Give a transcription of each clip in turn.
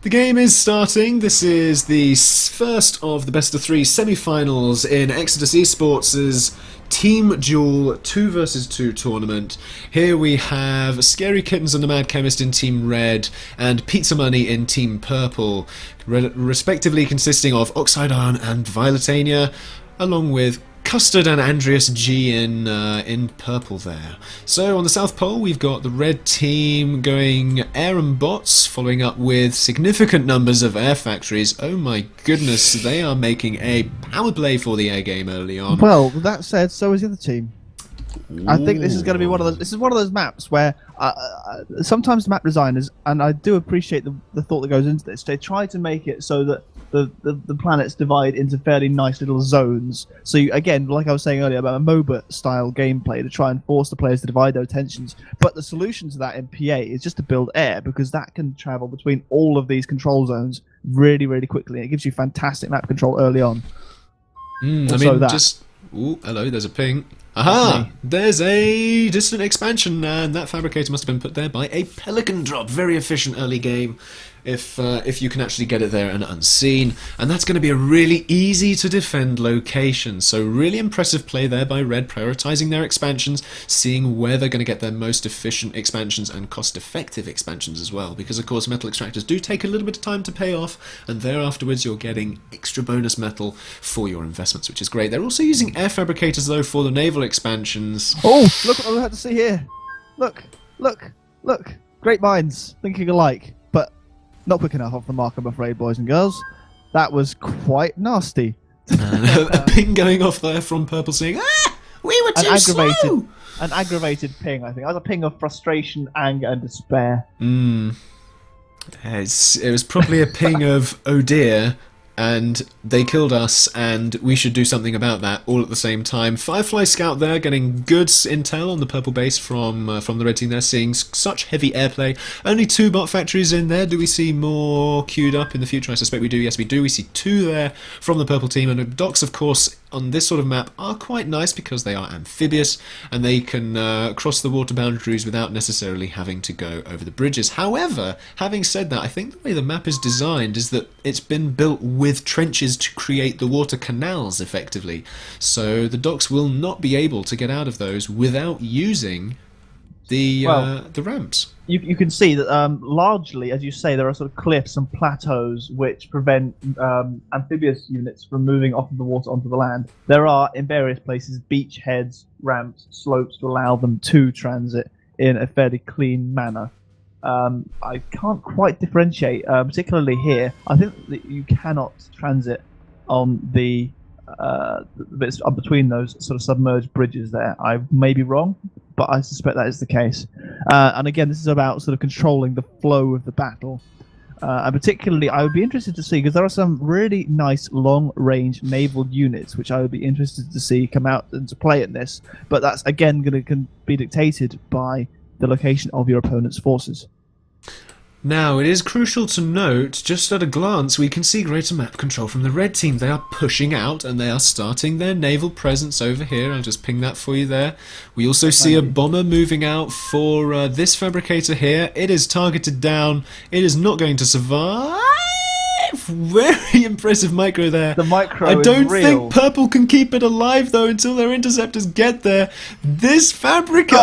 The game is starting. This is the first of the best of three semi-finals in Exodus Esports' Team Duel 2 vs 2 tournament. Here we have Scary Kittens and the Mad Chemist in Team Red and Pizza Money in Team Purple, respectively consisting of Oxide Iron and VioletAnia, along with Custard and AndreasG in purple there. So on the South Pole we've got the red team going air and bots, following up with significant numbers of air factories. Oh my goodness, they are making a power play for the air game early on. Well, that said, so is the other team. I think this is going to be one of those. This is one of those maps where sometimes the map designers, and I do appreciate the thought that goes into this, they try to make it so that the planets divide into fairly nice little zones. So you, again, like I was saying earlier about a MOBA style gameplay, to try and force the players to divide their attentions. But the solution to that in PA is just to build air, because that can travel between all of these control zones really, really quickly. It gives you fantastic map control early on. I mean, just... Ooh, hello, there's a ping. Aha! There's a distant expansion, and that fabricator must have been put there by a pelican drop. Very efficient early game, if you can actually get it there and unseen. And that's going to be a really easy to defend location. So really impressive play there by Red, prioritising their expansions, seeing where they're going to get their most efficient expansions and cost-effective expansions as well. Because of course metal extractors do take a little bit of time to pay off, and there afterwards you're getting extra bonus metal for your investments, which is great. They're also using air fabricators though for the naval expansions. Oh, look what I had to see here. Look, look, look. Great minds thinking alike, but not quick enough off the mark, I'm afraid, boys and girls. That was quite nasty. A ping going off there from Purple saying, "Ah, we were too slow!" An aggravated ping, I think. That was a ping of frustration, anger, and despair. It was probably a ping of, oh dear, and they killed us, and we should do something about that all at the same time. Firefly Scout there, getting good intel on the purple base from the red team there, seeing such heavy airplay. Only 2 bot factories in there. Do we see more queued up in the future? I suspect we do. Yes, we do. We see 2 there from the purple team, and the docks, of course, on this sort of map are quite nice because they are amphibious and they can cross the water boundaries without necessarily having to go over the bridges. However, having said that, I think the way the map is designed is that it's been built with trenches to create the water canals effectively, so the docks will not be able to get out of those without using the ramps. You can see that largely, as you say, there are sort of cliffs and plateaus which prevent amphibious units from moving off of the water onto the land. There are, in various places, beachheads, ramps, slopes to allow them to transit in a fairly clean manner. I can't quite differentiate, particularly here. I think that you cannot transit on the bits between those sort of submerged bridges there. I may be wrong, but I suspect that is the case. And again, this is about sort of controlling the flow of the battle. And particularly, I would be interested to see, because there are some really nice long-range naval units, which I would be interested to see come out into play in this. But that's, again, going to be dictated by the location of your opponent's forces. Now, it is crucial to note, just at a glance, we can see greater map control from the red team. They are pushing out and they are starting their naval presence over here. I'll just ping that for you there. We also see a bomber moving out for this fabricator here. It is targeted down. It is not going to survive. Very impressive micro there. The micro I don't is real. think Purple can keep it alive though until their interceptors get there. This fabricator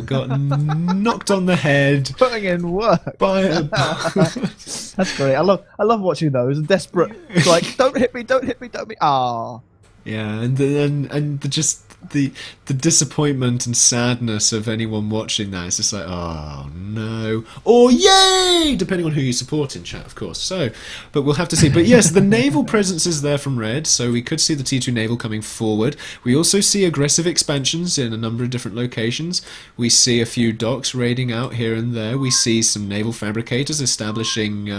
got knocked on the head. Putting in work. By a... That's great. I love watching those. Desperate. It's like, don't hit me, don't hit me, don't hit me. Ah. Yeah, and just the disappointment and sadness of anyone watching that. It's just like, oh no, or yay, depending on who you support in chat, of course. So, but we'll have to see. But yes, the naval presence is there from red, so we could see the T2 naval coming forward. We also see aggressive expansions in a number of different locations. We see a few docks raiding out here and there. We see some naval fabricators establishing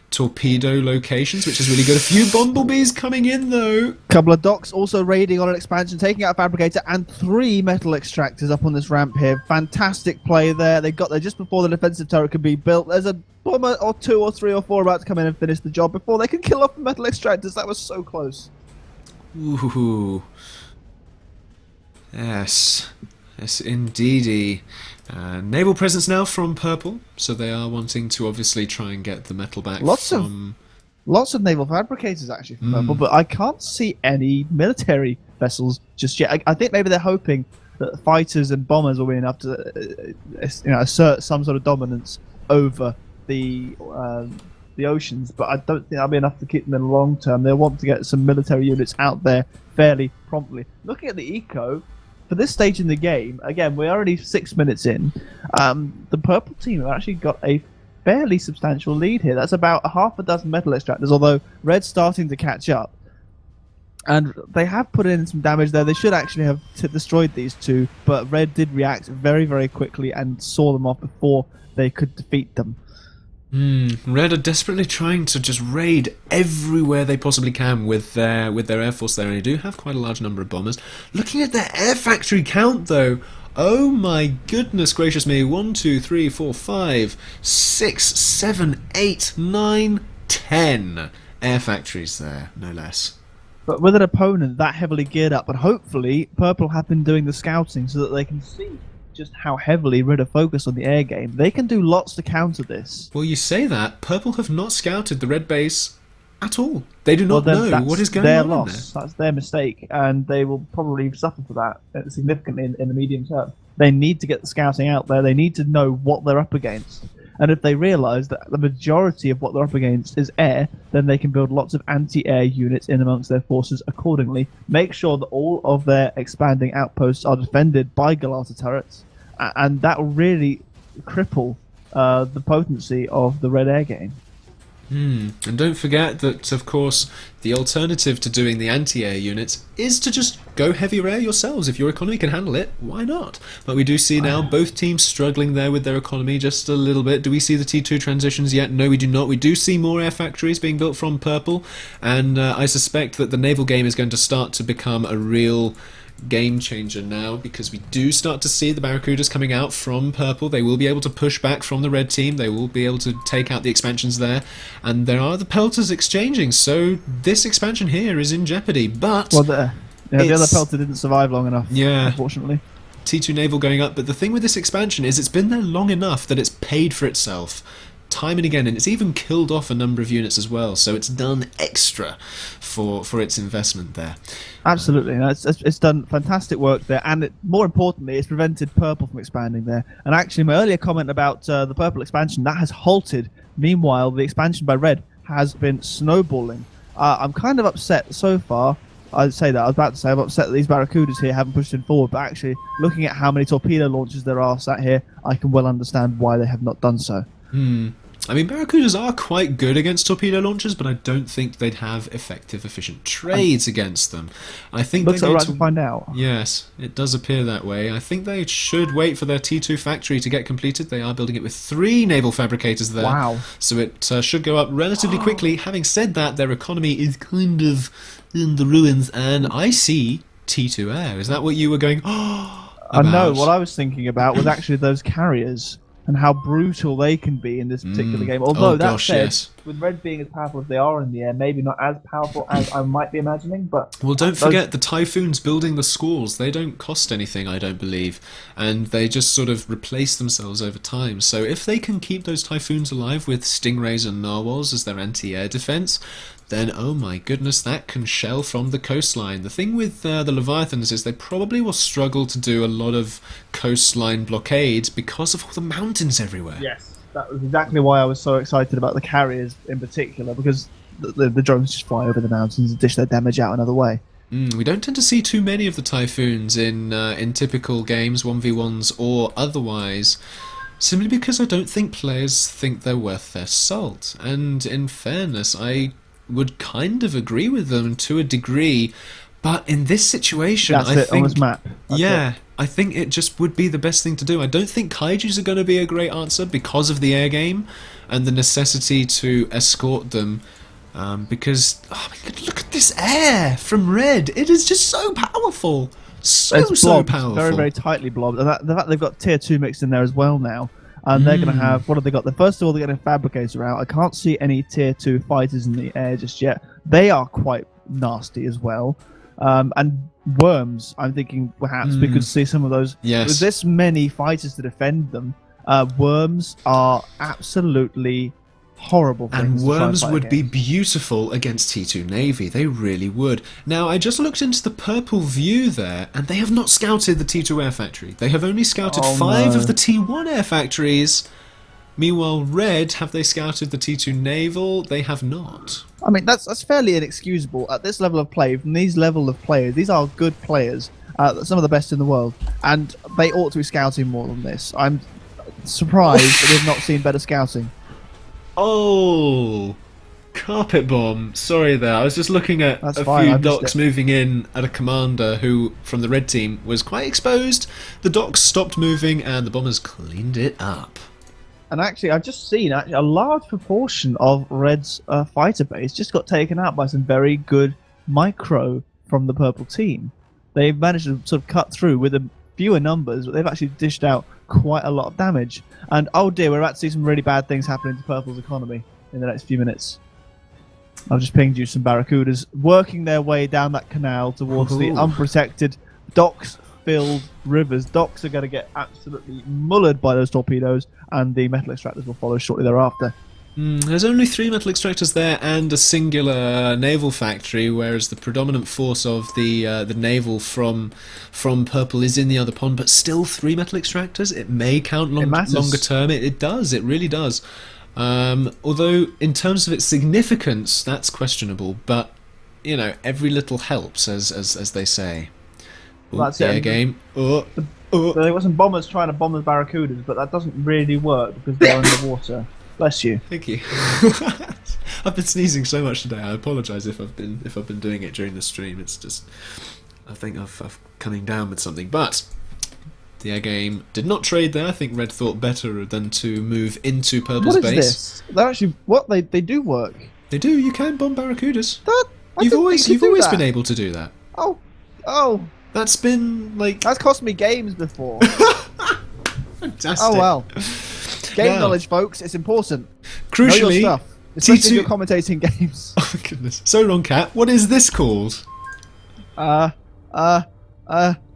torpedo locations, which is really good. A few bumblebees coming in though. Couple of docks also raiding on an expansion, taking out a fabricator and 3 metal extractors up on this ramp here. Fantastic play there. They got there just before the defensive turret could be built. There's a bomber or 2 or 3 or 4 about to come in and finish the job before they can kill off the metal extractors. That was so close. Ooh. Yes. Yes, indeedy. Naval presence now from Purple, so they are wanting to obviously try and get the metal back from... Lots of naval fabricators actually from Purple, but I can't see any military vessels just yet. I think maybe they're hoping that fighters and bombers will be enough to assert some sort of dominance over the oceans, but I don't think that'll be enough to keep them in the long term. They'll want to get some military units out there fairly promptly. Looking at the eco, for this stage in the game, again, we're already 6 minutes in, the Purple team have actually got a fairly substantial lead here. That's about half a dozen metal extractors, although Red's starting to catch up. And they have put in some damage there. They should actually have destroyed these two, but Red did react very, very quickly and saw them off before they could defeat them. Red are desperately trying to just raid everywhere they possibly can with their air force there, and they do have quite a large number of bombers. Looking at their air factory count, though, oh my goodness gracious me, 1, 2, 3, 4, 5, 6, 7, 8, 9, 10 air factories there, no less. But with an opponent that heavily geared up, and hopefully Purple have been doing the scouting so that they can see just how heavily Red are focused on the air game. They can do lots to counter this. Well, you say that. Purple have not scouted the Red base at all. They do not know what is going on loss. in there. That's their mistake, and they will probably suffer for that significantly in the medium term. They need to get the scouting out there. They need to know what they're up against. And if they realise that the majority of what they're up against is air, then they can build lots of anti-air units in amongst their forces accordingly. Make sure that all of their expanding outposts are defended by Galata turrets, and that will really cripple the potency of the Red air game. And don't forget that, of course, the alternative to doing the anti-air units is to just go heavier air yourselves. If your economy can handle it, why not? But we do see now both teams struggling there with their economy just a little bit. Do we see the T2 transitions yet? No, we do not. We do see more air factories being built from Purple, and I suspect that the naval game is going to start to become a real game changer now, because we do start to see the Barracudas coming out from Purple. They will be able to push back from the Red team. They will be able to take out the expansions there, and there are the Pelters exchanging, so this expansion here is in jeopardy. But the other Pelter didn't survive long enough, unfortunately. T2 naval going up, but the thing with this expansion is it's been there long enough that it's paid for itself time and again, and it's even killed off a number of units as well, so it's done extra for its investment there. Absolutely, it's done fantastic work there, and more importantly, it's prevented Purple from expanding there. And actually, my earlier comment about the Purple expansion, that has halted. Meanwhile, the expansion by Red has been snowballing. I'm kind of upset so far. I'd say that. I was about to say I'm upset that these Barracudas here haven't pushed in forward, but actually, looking at how many torpedo launchers there are sat here, I can well understand why they have not done so. I mean, Barracudas are quite good against torpedo launchers, but I don't think they'd have effective, efficient trades against them. I think looks like we're to find out. Yes, it does appear that way. I think they should wait for their T2 factory to get completed. They are building it with 3 naval fabricators there. Wow. So it should go up relatively quickly. Having said that, their economy is kind of in the ruins, and I see T2 air. Is that what you were going, I know, what I was thinking about was actually those carriers and how brutal they can be in this particular game. Although, with Red being as powerful as they are in the air, maybe not as powerful as I might be imagining, but... Well, don't forget, the Typhoons building the squalls, they don't cost anything, I don't believe, and they just sort of replace themselves over time. So if they can keep those Typhoons alive with Stingrays and Narwhals as their anti-air defense, then, oh my goodness, that can shell from the coastline. The thing with the Leviathans is they probably will struggle to do a lot of coastline blockades because of all the mountains everywhere. Yes, that was exactly why I was so excited about the carriers in particular, because the drones just fly over the mountains and dish their damage out another way. We don't tend to see too many of the Typhoons in typical games, 1v1s or otherwise, simply because I don't think players think they're worth their salt. And in fairness, I would kind of agree with them to a degree, but in this situation, I think on this map. I think it just would be the best thing to do. I don't think Kaijus are going to be a great answer because of the air game and the necessity to escort them, because look at this air from Red. It is just so powerful, so powerful, very, very tightly blobbed. And the fact they've got tier 2 mixed in there as well now. And they're going to have, what have they got? First of all, they're getting a fabricator out. I can't see any tier 2 fighters in the air just yet. They are quite nasty as well. And worms, I'm thinking perhaps we could see some of those. Yes. With this many fighters to defend them, worms are absolutely horrible things. And to try worms fight would be against. beautiful against T2 Navy. They really would. Now, I just looked into the purple view there, and they have not scouted the T2 air factory. They have only scouted 5 of the T1 air factories. Meanwhile, red, have they scouted the T2 Naval? They have not. I mean, that's fairly inexcusable at this level of play. From these level of players, these are good players, some of the best in the world, and they ought to be scouting more than this. I'm surprised that they've not seen better scouting. Oh, carpet bomb. Sorry there. I was just looking at That's a fine, few I missed docks it. moving in at a commander who, from the red team, was quite exposed. The docks stopped moving and the bombers cleaned it up. And actually, I've just seen a large proportion of Red's fighter base just got taken out by some very good micro from the purple team. They've managed to sort of cut through with a fewer numbers, but they've actually dished out quite a lot of damage. And oh dear, we're about to see some really bad things happening to Purple's economy in the next few minutes. I've just pinged you some Barracudas working their way down that canal towards the unprotected docks-filled rivers. Docks are going to get absolutely mullered by those torpedoes, and the metal extractors will follow shortly thereafter. There's only 3 metal extractors there and a singular naval factory, whereas the predominant force of the naval from purple is in the other pond. But still, 3 metal extractors. It may count longer term. It does. It really does. Although in terms of its significance, that's questionable. But you know, every little helps, as they say. Well, that's the it. air game. So there were some bombers trying to bomb the Barracudas, but that doesn't really work because they're underwater. Bless you. Thank you. I've been sneezing so much today. I apologise if I've been doing it during the stream. It's just I think I've coming down with something. But the air game did not trade there. I think red thought better than to move into purple's What is base. this? They're actually they do work. They do. You can bomb Barracudas. I You've didn't always think you could do that. been able to do that. Oh, That's been like that's cost me games before. fantastic. Oh well. Game Now, knowledge, folks, it's important. Crucially, know your stuff, especially if T2 you're commentating games. Oh goodness. So wrong, Cat. What is this called?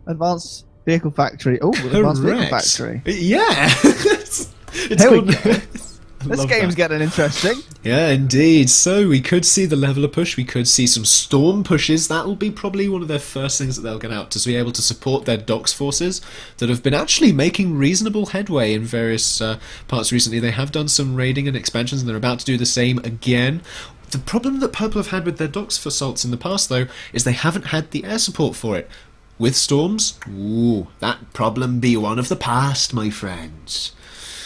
Advanced Vehicle Factory. Oh, Advanced Vehicle Correct. Factory. Yeah. it's Here we called. go. I This love game's that. getting interesting. Yeah, indeed. So we could see the leveler push. We could see some storm pushes. That will be probably one of their first things that they'll get out, to be able to support their docks forces that have been actually making reasonable headway in various parts recently. They have done some raiding and expansions, and they're about to do the same again. The problem that Purple have had with their docks assaults in the past, though, is they haven't had the air support for it. With storms, ooh, that problem be one of the past, my friends.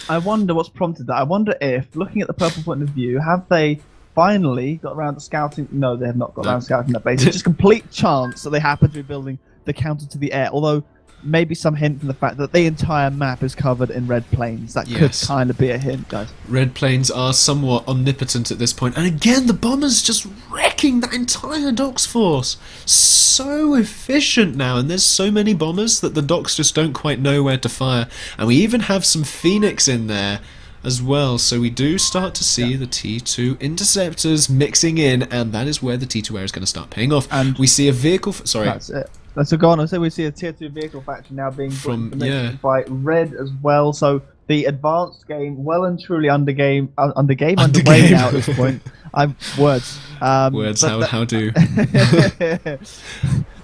I wonder what's prompted that. I wonder if, looking at the purple point of view, have they finally got around to scouting? No, they have not got around to scouting that base. It's just complete chance that they happen to be building the counter to the air. Although, maybe some hint from the fact that the entire map is covered in red planes. That could Yes. kind of be a hint, guys. Red planes are somewhat omnipotent at this point. And again, the bombers just wrecking that entire docks force. So efficient now, and there's so many bombers that the docks just don't quite know where to fire. And we even have some Phoenix in there as well, so we do start to see the T2 interceptors mixing in, and that is where the T2 air is going to start paying off. And we see a vehicle... Sorry. That's it. So go on. I say we see a tier 2 vehicle factory now being by red as well. So the advanced game, well and truly underway now at this point. Words. Words. How do? But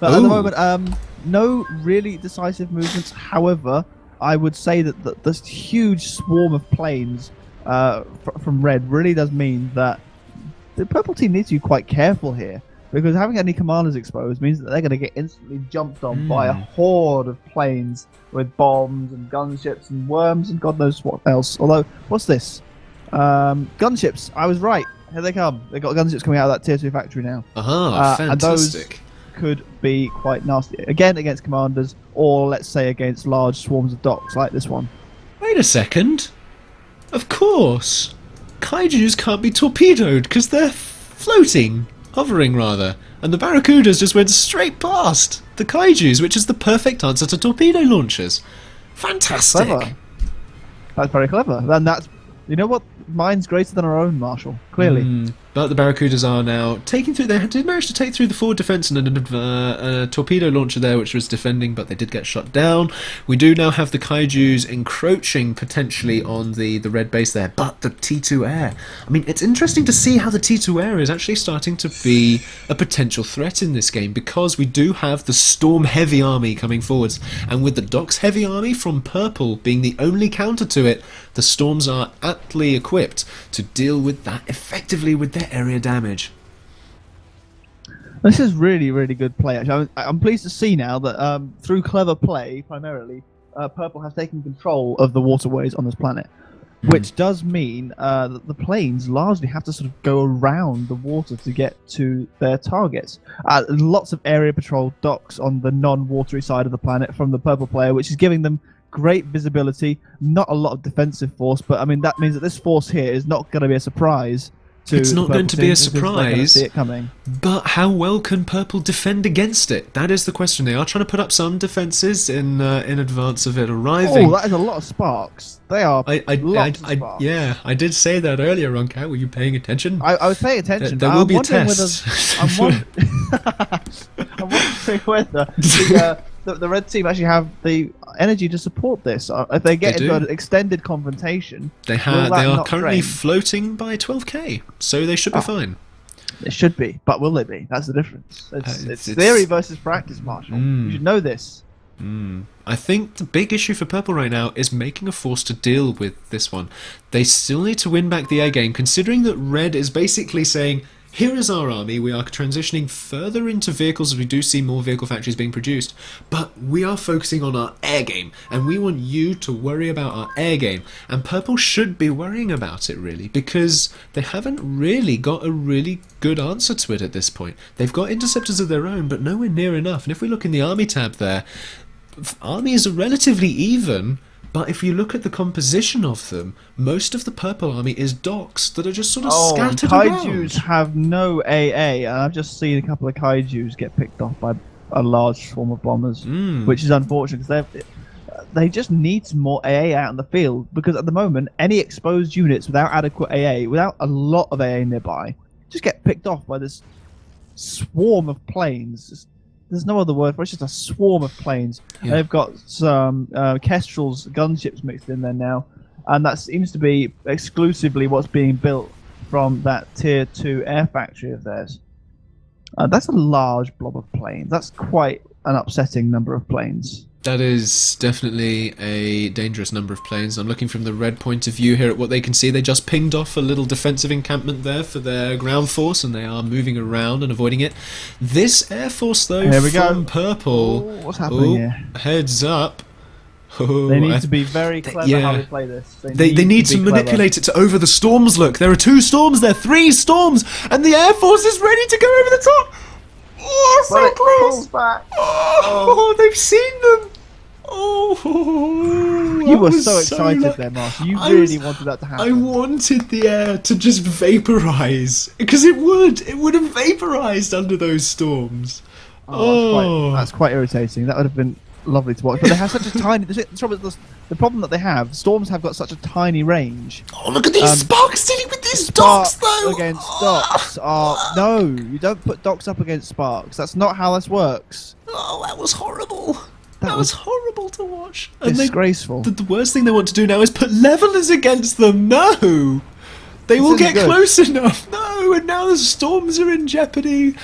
at the moment, no really decisive movements. However, I would say that this huge swarm of planes from red really does mean that the purple team needs to be quite careful here. Because having any commanders exposed means that they're going to get instantly jumped on by a horde of planes with bombs and gunships and worms and God knows what else. Although, what's this? Gunships. I was right. Here they come. They've got gunships coming out of that tier 2 factory now. Fantastic. And those could be quite nasty. Again, against commanders, or let's say against large swarms of docks like this one. Wait a second. Of course. Kaijus can't be torpedoed because they're floating. Hovering, rather. And the Barracudas just went straight past the Kaijus, which is the perfect answer to torpedo launchers. Fantastic. Clever. That's very clever. Then that's... You know what? Mine's greater than our own, Marshall. Clearly. But the Barracudas are now taking through. They did manage to take through the forward defence and a torpedo launcher there, which was defending, but they did get shot down. We do now have the Kaijus encroaching potentially on the red base there, but the T2 Air. I mean, it's interesting to see how the T2 Air is actually starting to be a potential threat in this game, because we do have the Storm Heavy Army coming forwards, and with the Docks Heavy Army from Purple being the only counter to it, the Storms are aptly equipped to deal with that effectively with their area damage. This is really, really good play. Actually, I'm pleased to see now that through clever play, primarily, Purple has taken control of the waterways on this planet, which does mean that the planes largely have to sort of go around the water to get to their targets. Lots of area patrol docks on the non-watery side of the planet from the Purple player, which is giving them great visibility, not a lot of defensive force, but I mean that means that this force here is not going to be a surprise. It's not going to be a surprise, see it coming. But how well can Purple defend against it? That is the question. They are trying to put up some defences in advance of it arriving. Oh, that is a lot of sparks. They are lots of sparks. Yeah, I did say that earlier on, Kat. Were you paying attention? I was paying attention. There will be a test. I'm wondering whether the red team actually have the energy to support this. If they get into an extended confrontation, they are currently floating by 12k, so they should be fine. It should be, but will they be? That's the difference. It's theory versus practice, Marshall. You should know this. I think the big issue for Purple right now is making a force to deal with this one. They still need to win back the air game, considering that Red is basically saying, here is our army, we are transitioning further into vehicles as we do see more vehicle factories being produced, but we are focusing on our air game, and we want you to worry about our air game. And Purple should be worrying about it, really, because they haven't really got a really good answer to it at this point. They've got interceptors of their own, but nowhere near enough. And if we look in the army tab there, armies are relatively even, but if you look at the composition of them, most of the Purple army is docks that are just sort of scattered Kaijus around. have no AA, and I've just seen a couple of Kaijus get picked off by a large swarm of bombers, which is unfortunate because they just need some more AA out in the field, because at the moment, any exposed units without adequate AA, without a lot of AA nearby, just get picked off by this swarm of planes. There's no other word for it. It's just a swarm of planes. Yeah. They've got some Kestrel's gunships mixed in there now, and that seems to be exclusively what's being built from that Tier 2 air factory of theirs. That's a large blob of planes. That's quite an upsetting number of planes. That is definitely a dangerous number of planes. I'm looking from the Red point of view here at what they can see. They just pinged off a little defensive encampment there for their ground force, and they are moving around and avoiding it. This air force, though, from Purple... Oh, what's happening here? Heads up. Oh, they need to be very clever how they play this. They need to manipulate it to over the storms. Look, there are 2 storms there, 3 storms, and the air force is ready to go over the top. Oh, so close! Back. Oh, they've seen them. Oh, you were so excited there, Mark. You really wanted that to happen. I wanted the air to just vaporize, because it would have vaporized under those storms. That's quite irritating. That would have been lovely to watch, but they have such a tiny. The problem that they have, storms have got such a tiny range. Oh, look at these sparks dealing with these docks, though. Against docks no, you don't put docks up against sparks. That's not how this works. Oh, that was horrible. That was horrible to watch. Disgraceful. The worst thing they want to do now is put levelers against them. No! They will get close enough. No, and now the storms are in jeopardy.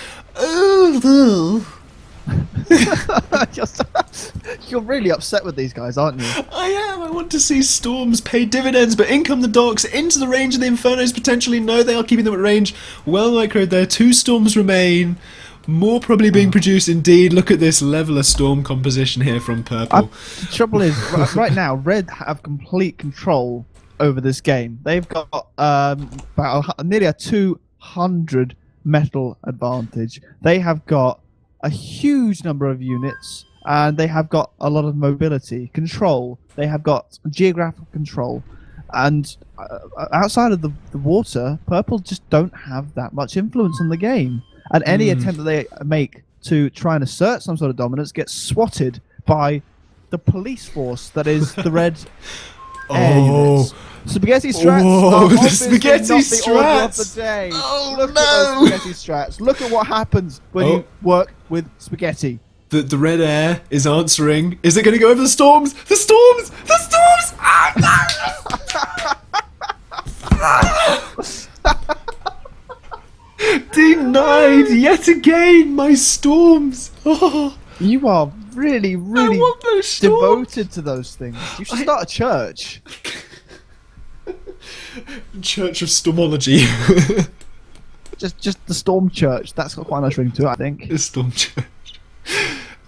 You're really upset with these guys, aren't you? I am. I want to see storms pay dividends, but in come the docks, into the range of the Infernos potentially. No, they are keeping them at range. Well microed there. 2 storms remain. More probably being produced indeed. Look at this leveler storm composition here from Purple. The trouble is, right now, Red have complete control over this game. They've got about nearly a 200 metal advantage. They have got a huge number of units, and they have got a lot of mobility, control. They have got geographical control. And outside of the water, Purple just don't have that much influence on the game. And any attempt that they make to try and assert some sort of dominance gets swatted by the police force that is the Red air units. Spaghetti strats Oh, are the obviously spaghetti not the order of strats. the day. Oh, Look no. at those spaghetti strats. Look at what happens when you work with spaghetti. The red air is answering. Is it going to go over the storms? The storms! The storms! Denied yet again, my storms. Oh, You are really, I really want those storms. devoted to those things. You should start a church. Church of Stormology. Just the Storm Church. That's got quite a nice ring to it, I think. The Storm Church.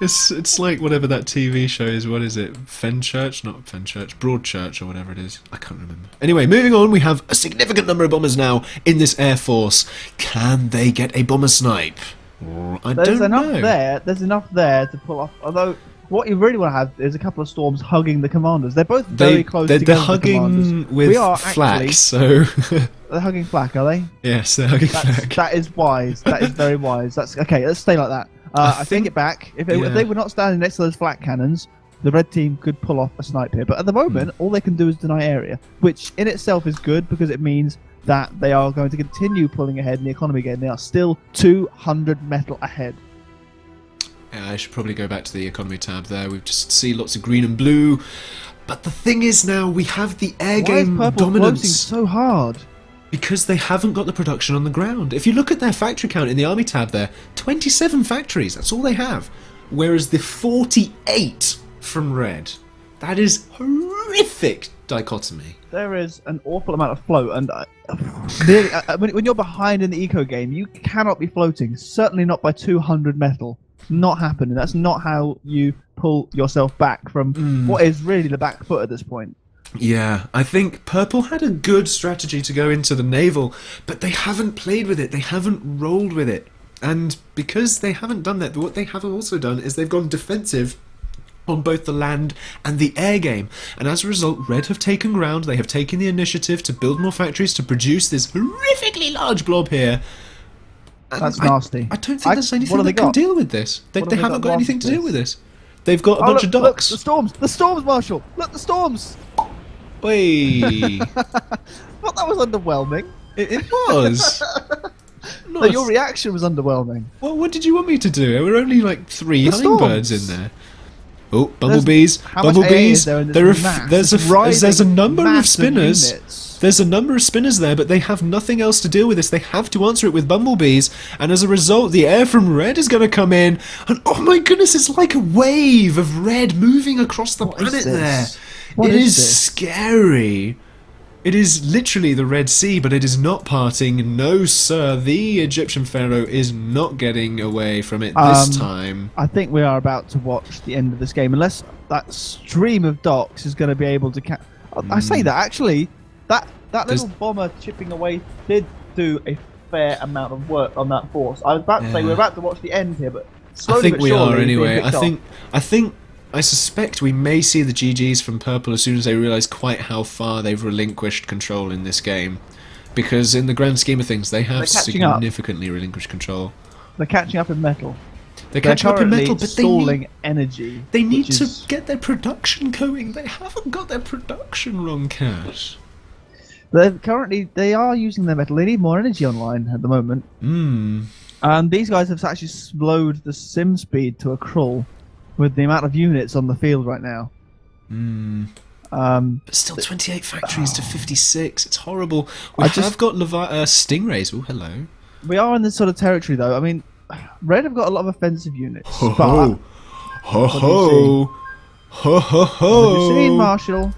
It's like whatever that TV show is. What is it? Fenchurch? Not Fenchurch. Broadchurch or whatever it is. I can't remember. Anyway, moving on. We have a significant number of bombers now in this Air Force. Can they get a bomber snipe? There's enough there to pull off. Although what you really want to have is a couple of storms hugging the commanders. They're both very close together. They're hugging with flak, so they're hugging flak, are they? yes, they're hugging flak. That is wise. That is very wise. That's okay. Let's stay like that. I take it back. If they were not standing next to those flak cannons, the red team could pull off a snipe here. But at the moment, all they can do is deny area, which in itself is good because it means that they are going to continue pulling ahead in the economy game. They are still 200 metal ahead. Yeah, I should probably go back to the economy tab there. We just see lots of green and blue. But the thing is now, we have the air game Why is purple dominance. floating so hard? Because they haven't got the production on the ground. If you look at their factory count in the army tab there, 27 factories, that's all they have. Whereas the 48 from red, that is horrific dichotomy. There is an awful amount of float, and when you're behind in the eco game, you cannot be floating. Certainly not by 200 metal. It's not happening. That's not how you pull yourself back from what is really the back foot at this point. Yeah, I think Purple had a good strategy to go into the Naval, but they haven't played with it, they haven't rolled with it. And because they haven't done that, what they have also done is they've gone defensive on both the land and the air game. And as a result, Red have taken ground, they have taken the initiative to build more factories to produce this horrifically large blob here. And That's nasty. I don't think there's anything that can deal with this. They haven't got anything to deal with this. They've got a bunch of docks. Look, the storms, Marshall! Look, the storms! Wait. Thought that was underwhelming. It was. No, your reaction was underwhelming. Well, what did you want me to do? There were only like 3 hummingbirds in there. Oh, bumblebees! How much air is there in this mass? There's a number of spinners. Units. There's a number of spinners there, but they have nothing else to deal with this. They have to answer it with bumblebees, and as a result, the air from red is going to come in, and oh my goodness, it's like a wave of red moving across the planet there. It is scary. It is literally the Red Sea, but it is not parting. No, sir. The Egyptian pharaoh is not getting away from it this time. I think we are about to watch the end of this game, unless that stream of docks is going to be able to I say that, actually, that little bomber chipping away did do a fair amount of work on that force. I was about to say we're about to watch the end here, but slowly I think but we surely are anyway. I I suspect we may see the GGs from Purple as soon as they realise quite how far they've relinquished control in this game. Because in the grand scheme of things, they have significantly relinquished control. They're catching up in metal. They're catching up in metal, but stalling energy. They need to get their production going. They haven't got their production wrong, Cash. They are using their metal. They need more energy online at the moment. And these guys have actually slowed the sim speed to a crawl with the amount of units on the field right now. But still 28 factories to 56. It's horrible. We have got Stingrays. Oh, hello. We are in this sort of territory, though. I mean, Red have got a lot of offensive units. Ho ho! Ho ho! Ho ho ho! What have you seen, Marshall?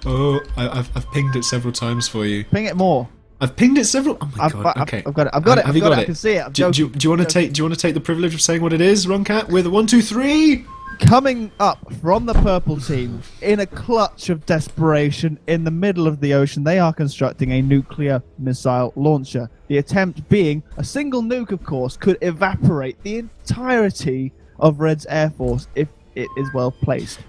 Oh, I've pinged it several times for you. Ping it more. I've pinged it several. Oh my god! Okay, I've got it. I've got it. Have you got it? I can see it. Do you want to take? Do you want to take the privilege of saying what it is, Roncat? With a 1, 2, 3. Coming up from the purple team, in a clutch of desperation, in the middle of the ocean, they are constructing a nuclear missile launcher. The attempt being a single nuke, of course, could evaporate the entirety of Red's air force if it is well placed.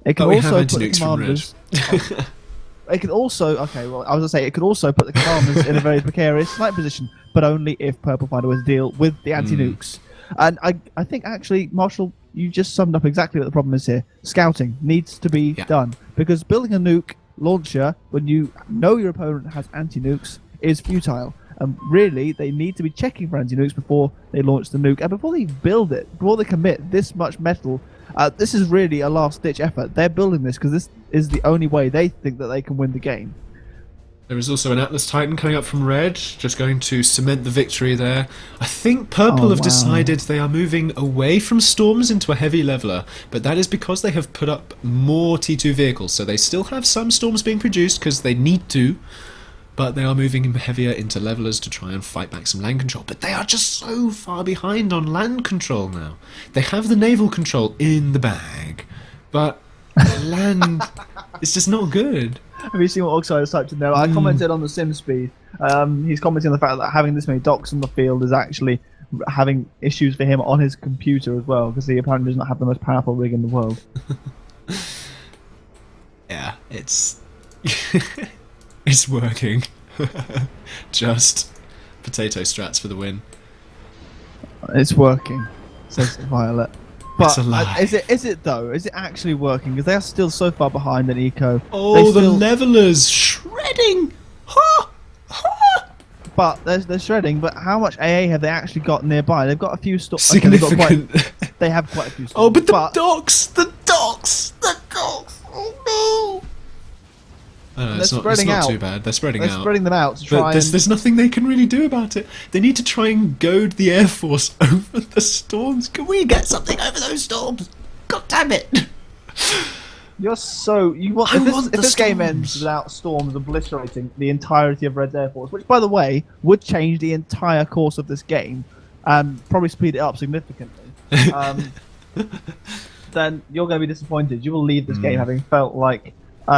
It can also put the commanders. It could also, okay, well, I was going to say, it could also put the commanders in a very precarious snipe position, but only if Purple find a way to deal with the anti-nukes. And I think, actually, Marshall, you just summed up exactly what the problem is here. Scouting needs to be done, because building a nuke launcher, when you know your opponent has anti-nukes, is futile. And really, they need to be checking for anti-nukes before they launch the nuke. And before they build it, before they commit this much metal, this is really a last-ditch effort. They're building this because this is the only way they think that they can win the game. There is also an Atlas Titan coming up from red, just going to cement the victory there. I think purple have decided they are moving away from storms into a heavy leveler, but that is because they have put up more T2 vehicles, so they still have some storms being produced because they need to, but they are moving heavier into levelers to try and fight back some land control. But they are just so far behind on land control now. They have the naval control in the bag, but land is just not good. Have you seen what Oxide has typed in there? I commented on the sim speed. He's commenting on the fact that having this many docks on the field is actually having issues for him on his computer as well, because he apparently does not have the most powerful rig in the world. Yeah, it's it's working. Just potato strats for the win. It's working, says Violet. But It's a lie. Is it though? Is it actually working? Because they are still so far behind in eco. Oh, the levelers shredding! Ha! Ha! But they're shredding. But how much AA have they actually got nearby? They've got a few storms. Significant. They have quite a few storms. Oh, but the docks! The docks! Oh no! It's not too bad. They're spreading out. They're spreading them out to try. But there's nothing they can really do about it. They need to try and goad the Air Force over the storms. Can we get something over those storms? God damn it! You're so you want. If this game ends without storms obliterating the entirety of Red's Air Force, which by the way would change the entire course of this game, and probably speed it up significantly, then you're going to be disappointed. You will leave this game having felt like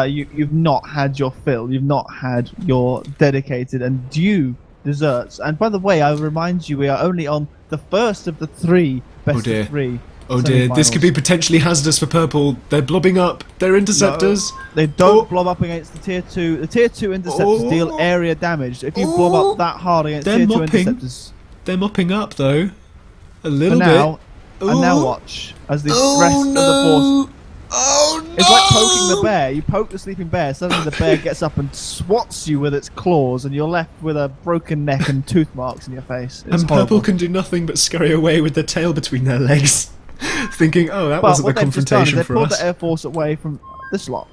you've not had your fill. You've not had your dedicated and due desserts. And by the way, I remind you, we are only on the first of the three best of three. Oh dear, this could be potentially hazardous for purple. They're blobbing up. They're interceptors. No, they don't blob up against the tier 2. The tier 2 interceptors deal area damage. If you blob up that hard against tier 2 interceptors... They're mopping up though. A little bit. And now watch as the rest of the force... Oh no! It's like poking the bear. You poke the sleeping bear, suddenly the bear gets up and swats you with its claws, and you're left with a broken neck and tooth marks in your face. It's and horrible. purple can do nothing but scurry away with their tail between their legs, thinking, "Oh, that wasn't the confrontation for us." They pulled the Air Force away from this lot,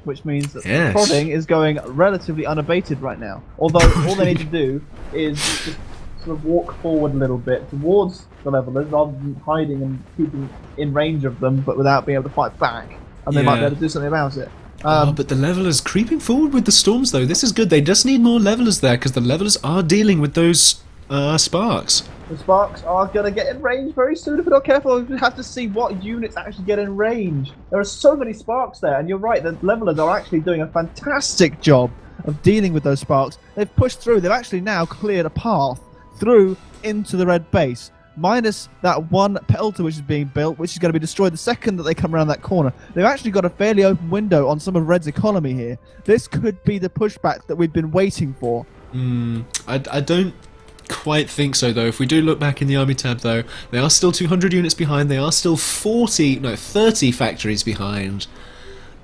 which means that the prodding is going relatively unabated right now. Although all they need to do is just sort of walk forward a little bit towards the levelers, rather than hiding and keeping in range of them, but without being able to fight back, and they might be able to do something about it. But the levelers creeping forward with the storms, though. This is good. They just need more levelers there, because the levelers are dealing with those sparks. The sparks are going to get in range very soon if we're not careful. We have to see what units actually get in range. There are so many sparks there, and you're right, the levelers are actually doing a fantastic job of dealing with those sparks. They've pushed through. They've actually now cleared a path through into the red base, minus that one pelter which is being built, which is going to be destroyed the second that they come around that corner. They've actually got a fairly open window on some of Red's economy here. This could be the pushback that we've been waiting for. I don't quite think so, though. If we do look back in the army tab, though, they are still 200 units behind. They are still 30 factories behind.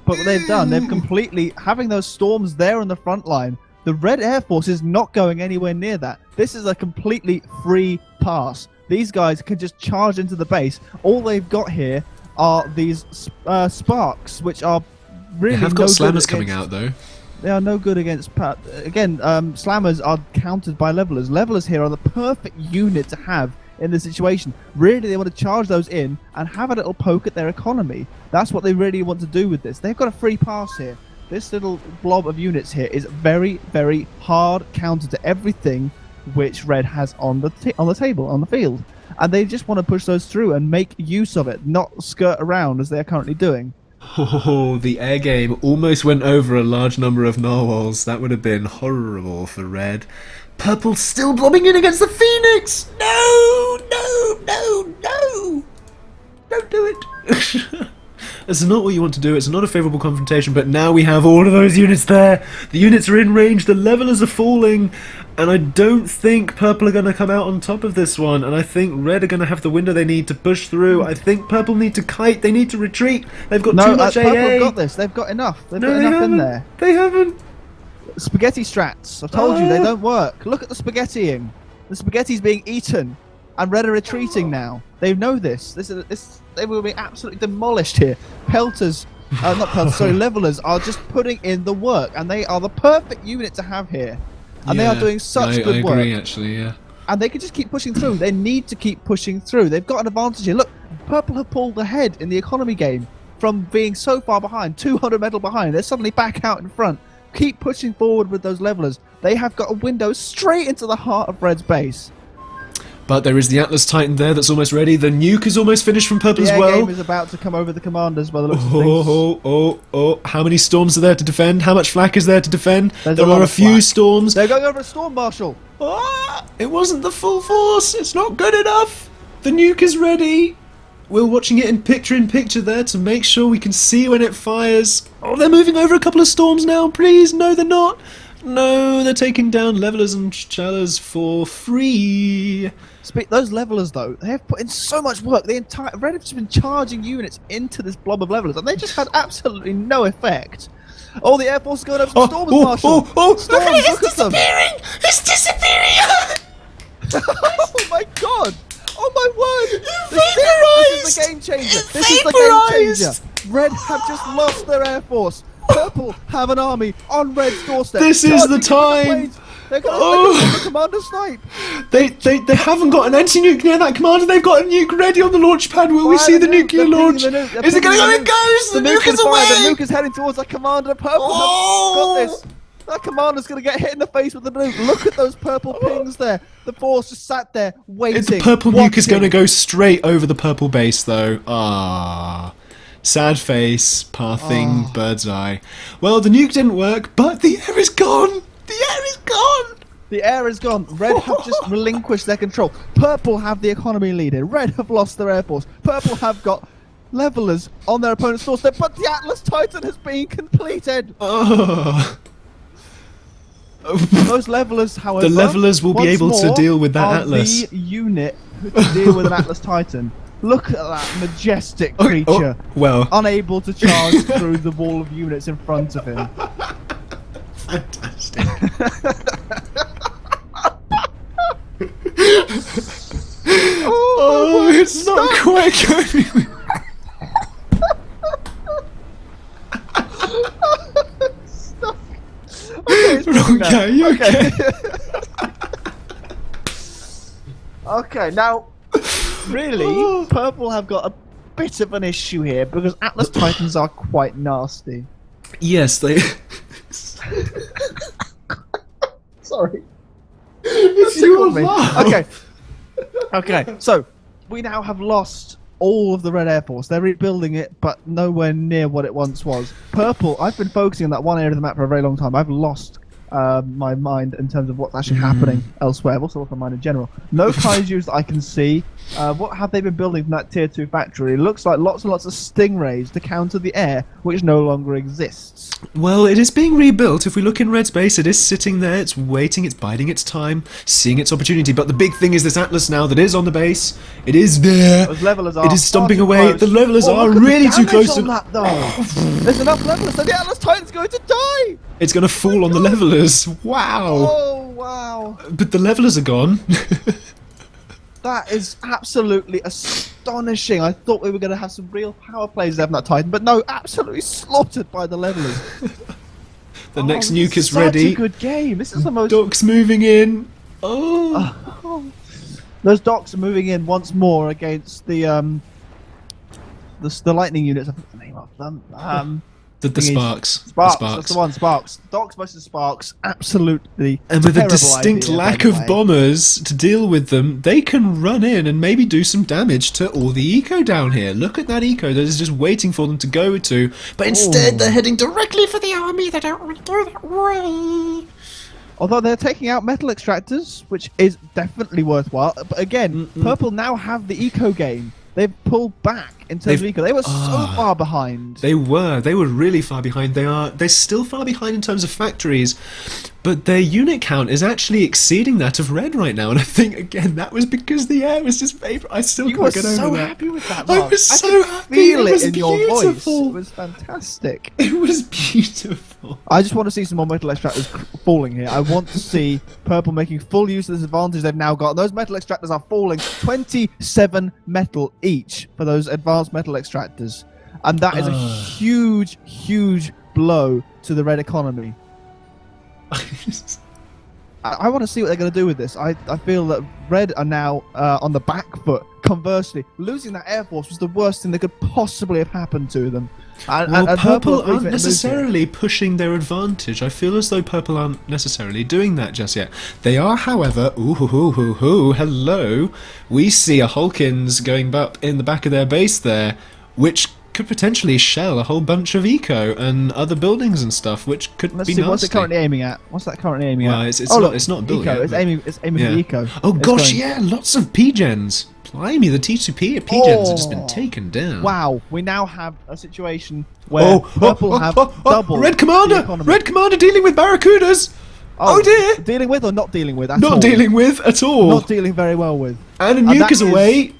But what they've done, they've completely, having those storms there on the front line, the Red Air Force is not going anywhere near that. This is a completely free pass. These guys can just charge into the base. All they've got here are these sparks, which are really They have got slammers coming out, though. They are no good against... Again, slammers are countered by levelers. Levelers here are the perfect unit to have in this situation. Really, they want to charge those in and have a little poke at their economy. That's what they really want to do with this. They've got a free pass here. This little blob of units here is very, very hard counter to everything which Red has on the table, on the field. And they just want to push those through and make use of it, not skirt around as they're currently doing. Oh, the air game almost went over a large number of narwhals. That would have been horrible for Red. Purple still blobbing in against the Phoenix! No! No! No! No! Don't do it! It's not what you want to do. It's not a favourable confrontation, but now we have all of those units there. The units are in range. The levelers are falling. And I don't think purple are going to come out on top of this one. And I think red are going to have the window they need to push through. I think purple need to kite. They need to retreat. They've got too much AA. Purple have got this. They've got enough. They've got enough in there. They haven't. Spaghetti strats. I've told you, they don't work. Look at the spaghettiing. The spaghetti's being eaten. And red are retreating now. They know this. They will be absolutely demolished here. Pelters, not pelters, sorry, levelers are just putting in the work, and they are the perfect unit to have here. And they are doing such good work. I agree, actually, yeah. And they can just keep pushing through. They need to keep pushing through. They've got an advantage here. Look, purple have pulled ahead in the economy game from being so far behind, 200 metal behind. They're suddenly back out in front. Keep pushing forward with those levelers. They have got a window straight into the heart of red's base. But there is the Atlas Titan there that's almost ready. The nuke is almost finished from purple as well. The air game is about to come over the commanders by the looks of things. How many storms are there to defend? How much flak is there to defend? There are a few storms. They're going over a storm, Marshal. It wasn't the full force. It's not good enough. The nuke is ready. We're watching it in picture there to make sure we can see when it fires. Oh, they're moving over a couple of storms now. Please, no, they're not. No, they're taking down levelers and challers for free. Those levelers, though, they have put in so much work. The entire red have just been charging units into this blob of levelers, and they just had absolutely no effect. Oh, the Air Force is going over some storms, Marshal. Storms, look at them. It's disappearing! Oh my god! Oh my word! This is the game changer! This is the game changer! Red have just lost their Air Force. Purple have an army on red's doorstep. This is the time! They're going to the commander snipe. They haven't got an anti-nuke near that commander. They've got a nuke ready on the launch pad. Will we see the nuclear launch? Is it going to go? It goes! The nuke is away! The nuke is heading towards that commander. Purple have got this. That commander's going to get hit in the face with the nuke. Look at those purple pings there. The force just sat there waiting. The purple nuke is going to go straight over the purple base, though. Sad face, pathing, bird's eye. Well, the nuke didn't work, but the air is gone! The air is gone! The air is gone. Red have just relinquished their control. Purple have the economy leader. Red have lost their air force. Purple have got levelers on their opponent's doorstep, but the Atlas Titan has been completed! Those levelers, however... The levelers will be able to deal with that Atlas. The unit to deal with an Atlas Titan. Look at that majestic creature. Well. Unable to charge through the wall of units in front of him. Fantastic. It's not quite going. Stop. Okay, you okay? Okay, now, really, purple have got a bit of an issue here because Atlas Titans are quite nasty. Yes, they. Sorry. It's your fault. Okay, so we now have lost all of the Red Air Force. They're rebuilding it, but nowhere near what it once was. Purple, I've been focusing on that one area of the map for a very long time. I've lost my mind in terms of what's actually happening elsewhere. I've also lost my mind in general. No kaijus that I can see. What have they been building from that tier 2 factory? It looks like lots and lots of stingrays to counter the air, which no longer exists. Well, it is being rebuilt. If we look in red space, it is sitting there, it's waiting, it's biding its time, seeing its opportunity. But the big thing is this Atlas now that is on the base. It is there. Those levelers are it is stomping away. Close. The levelers are really too close to... That, though. There's enough levelers, so the Atlas Titan's going to die! It's going to fall on the levelers. Wow. Oh, wow. But the levelers are gone. That is absolutely astonishing. I thought we were going to have some real power plays there from that Titan, but no, absolutely slaughtered by the levelers. The next nuke is ready. Such a good game. This is the most... Docks moving in. Oh. Those docks are moving in once more against the lightning units. I forgot the name of them. The Sparks. Sparks. That's the one. Sparks. Docks versus Sparks. Absolutely. And with a distinct lack of bombers to deal with them, they can run in and maybe do some damage to all the eco down here. Look at that eco that is just waiting for them to go to. But instead, they're heading directly for the army. They don't want to go that way. Although they're taking out metal extractors, which is definitely worthwhile. But again, Purple now have the eco game. They've pulled back in terms of eco. They were so far behind. They were really far behind. They're still far behind in terms of factories, but their unit count is actually exceeding that of Red right now. And I think again that was because the air was just vapor. I still can't get over that. You were so happy with that. I was so happy. Feel it was in beautiful. your voice. It was fantastic. It was beautiful. I just want to see some more metal extractors falling here. I want to see Purple making full use of this advantage they've now got. And those metal extractors are falling 27 metal each for those advanced metal extractors. And that is a huge, huge blow to the Red economy. I want to see what they're going to do with this. I feel that Red are now on the back foot. Conversely, losing that Air Force was the worst thing that could possibly have happened to them. And Purple aren't necessarily pushing their advantage. I feel as though Purple aren't necessarily doing that just yet. They are, however, hello. We see a Hulkins going up in the back of their base there, which could potentially shell a whole bunch of eco and other buildings and stuff, which could be nasty. What's it currently aiming at? What's that currently aiming at? It's not building. Eco. It's aiming for eco. Oh gosh, yeah, lots of P-gens. Blimey, the T2P P-gens have just been taken down. Wow, we now have a situation where Purple have double Red Commander! Red Commander dealing with Barracudas! Oh dear! Dealing with or not dealing with at all? Not dealing with at all. Not dealing very well with. And a nuke is away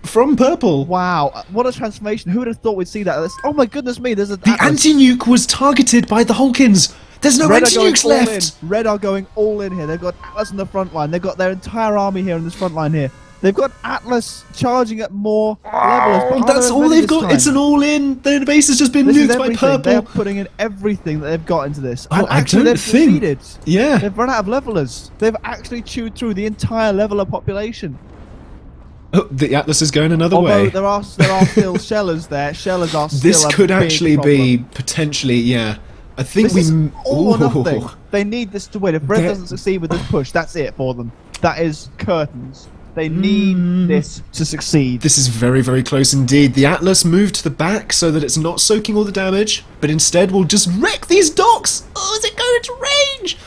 from Purple. Wow, what a transformation. Who would have thought we'd see that? Oh my goodness me, there's the anti-nuke was targeted by the Hulkins. There's no anti-nukes left. Red are going all in here. They've got Atlas in the front line. They've got their entire army here in this front line here. They've got Atlas charging at more levelers. That's all they've got. It's an all-in. Their base has just been nuked by Purple. They're putting in everything that they've got into this. Oh, I don't think. Yeah. They've run out of levelers. They've actually chewed through the entire leveler population. Oh, the Atlas is going another way. Although there are still shellers there. Shellers are still This could actually be potentially, yeah. I think this is all or nothing. They need this to win. If Red doesn't succeed with this push, that's it for them. That is curtains. They need this to succeed. This is very, very close indeed. The Atlas moved to the back so that it's not soaking all the damage, but instead will just wreck these docks. Oh, is it going into range?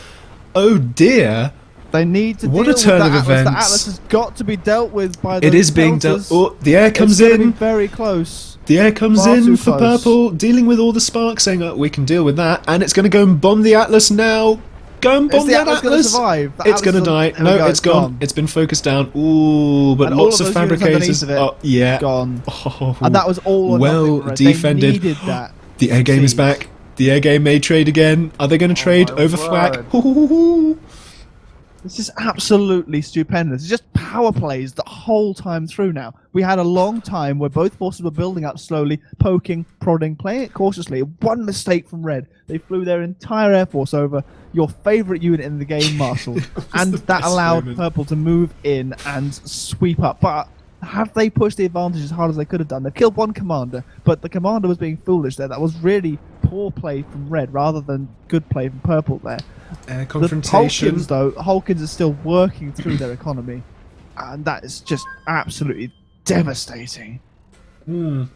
Oh dear. They need to what deal a turn with of events. The Atlas has got to be dealt with by the It is being dealt. Oh, the air comes in. Very close. The air comes in for Purple, dealing with all the sparks, saying, "Oh, we can deal with that," and it's going to go and bomb the Atlas now. Go and bomb that Atlas. Gonna survive? It's going to die. No, it's gone. It's been focused down. Ooh, but lots of fabricators. Oh, yeah. Gone. And that was all well defended. They needed that. The air game is back. The air game may trade again. Are they going to trade over flak? This is absolutely stupendous. It's just power plays the whole time through now. We had a long time where both forces were building up slowly, poking, prodding, playing it cautiously. One mistake from Red. They flew their entire air force over your favourite unit in the game, Marshall. And that allowed Purple to move in and sweep up. But have they pushed the advantage as hard as they could have done? They've killed one commander, but the commander was being foolish there. That was really poor play from Red rather than good play from Purple there. Confrontation. The Hulkins are still working through their economy, and that is just absolutely devastating. I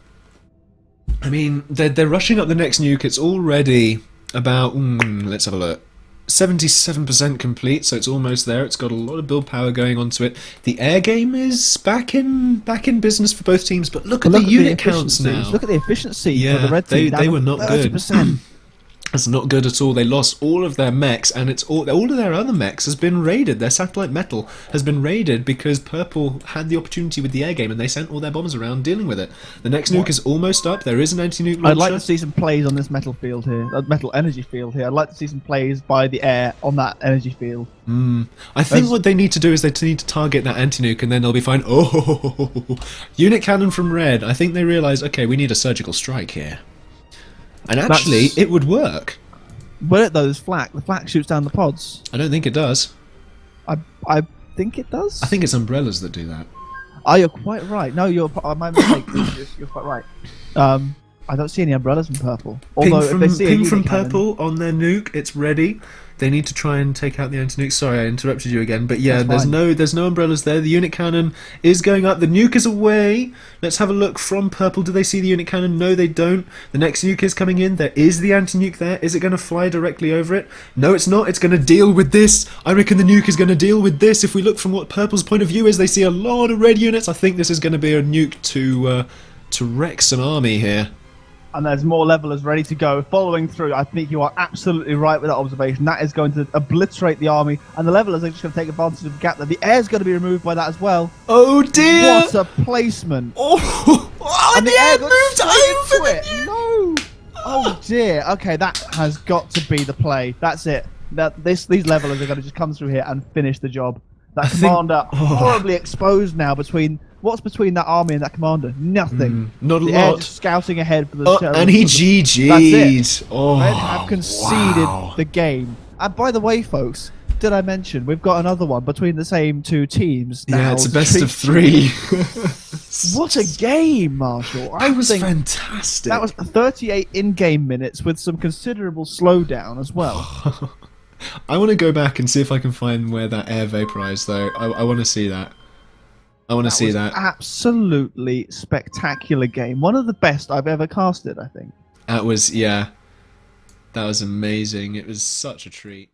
mean, they're rushing up the next nuke. It's already about, let's have a look, 77% complete, so it's almost there. It's got a lot of build power going onto it. The air game is back in business for both teams, but look at the unit counts now. Look at the efficiency for the Red team. They were not 30%. good. It's not good at all. They lost all of their mechs, and it's all of their other mechs has been raided. Their satellite metal has been raided because Purple had the opportunity with the air game, and they sent all their bombers around dealing with it. The next nuke is almost up. There is an anti-nuke launcher. I'd like to see some plays on this metal field here, metal energy field here. I'd like to see some plays by the air on that energy field. I think what they need to do is they need to target that anti-nuke, and then they'll be fine. Oh, unit cannon from Red. I think they realise, okay, we need a surgical strike here. And actually, it would work. Will it though? There's flak. The flak shoots down the pods. I don't think it does. I think it does. I think it's umbrellas that do that. Oh, you're quite right. No, my mistake. You're quite right. I don't see any umbrellas from Purple. Although if they see ping from Purple on their nuke, it's ready. They need to try and take out the anti-nuke. Sorry, I interrupted you again, but yeah, That's fine. there's no umbrellas there. The unit cannon is going up. The nuke is away. Let's have a look from purple. Do they see the unit cannon? No, they don't. The next nuke is coming in. There is the anti-nuke there. Is it going to fly directly over it? No, it's not. It's going to deal with this. I reckon the nuke is going to deal with this. If we look from what purple's point of view is, they see a lot of red units. I think this is going to be a nuke to wreck some army here. And there's more levelers ready to go. Following through, I think you are absolutely right with that observation. That is going to obliterate the army, and the levelers are just going to take advantage of the gap there. The air's going to be removed by that as well. Oh dear! What a placement! Oh, And the air air got moved straight over into it. No! Oh dear. Okay, that has got to be the play. That's it. These levelers are going to just come through here and finish the job. That commander horribly exposed now what's between that army and that commander? Nothing. Not a the air lot. just scouting ahead for the And he GG'd. That's it. Oh, Red have conceded wow. the game. And by the way, folks, did I mention we've got another one between the same two teams now? Yeah, it's a best of 3. What a game, Marshall! That was fantastic. That was 38 in-game minutes with some considerable slowdown as well. I want to go back and see if I can find where that air vaporized, though. I want to see that. I want to see that. Absolutely spectacular game. One of the best I've ever casted, I think. That was, yeah. That was amazing. It was such a treat.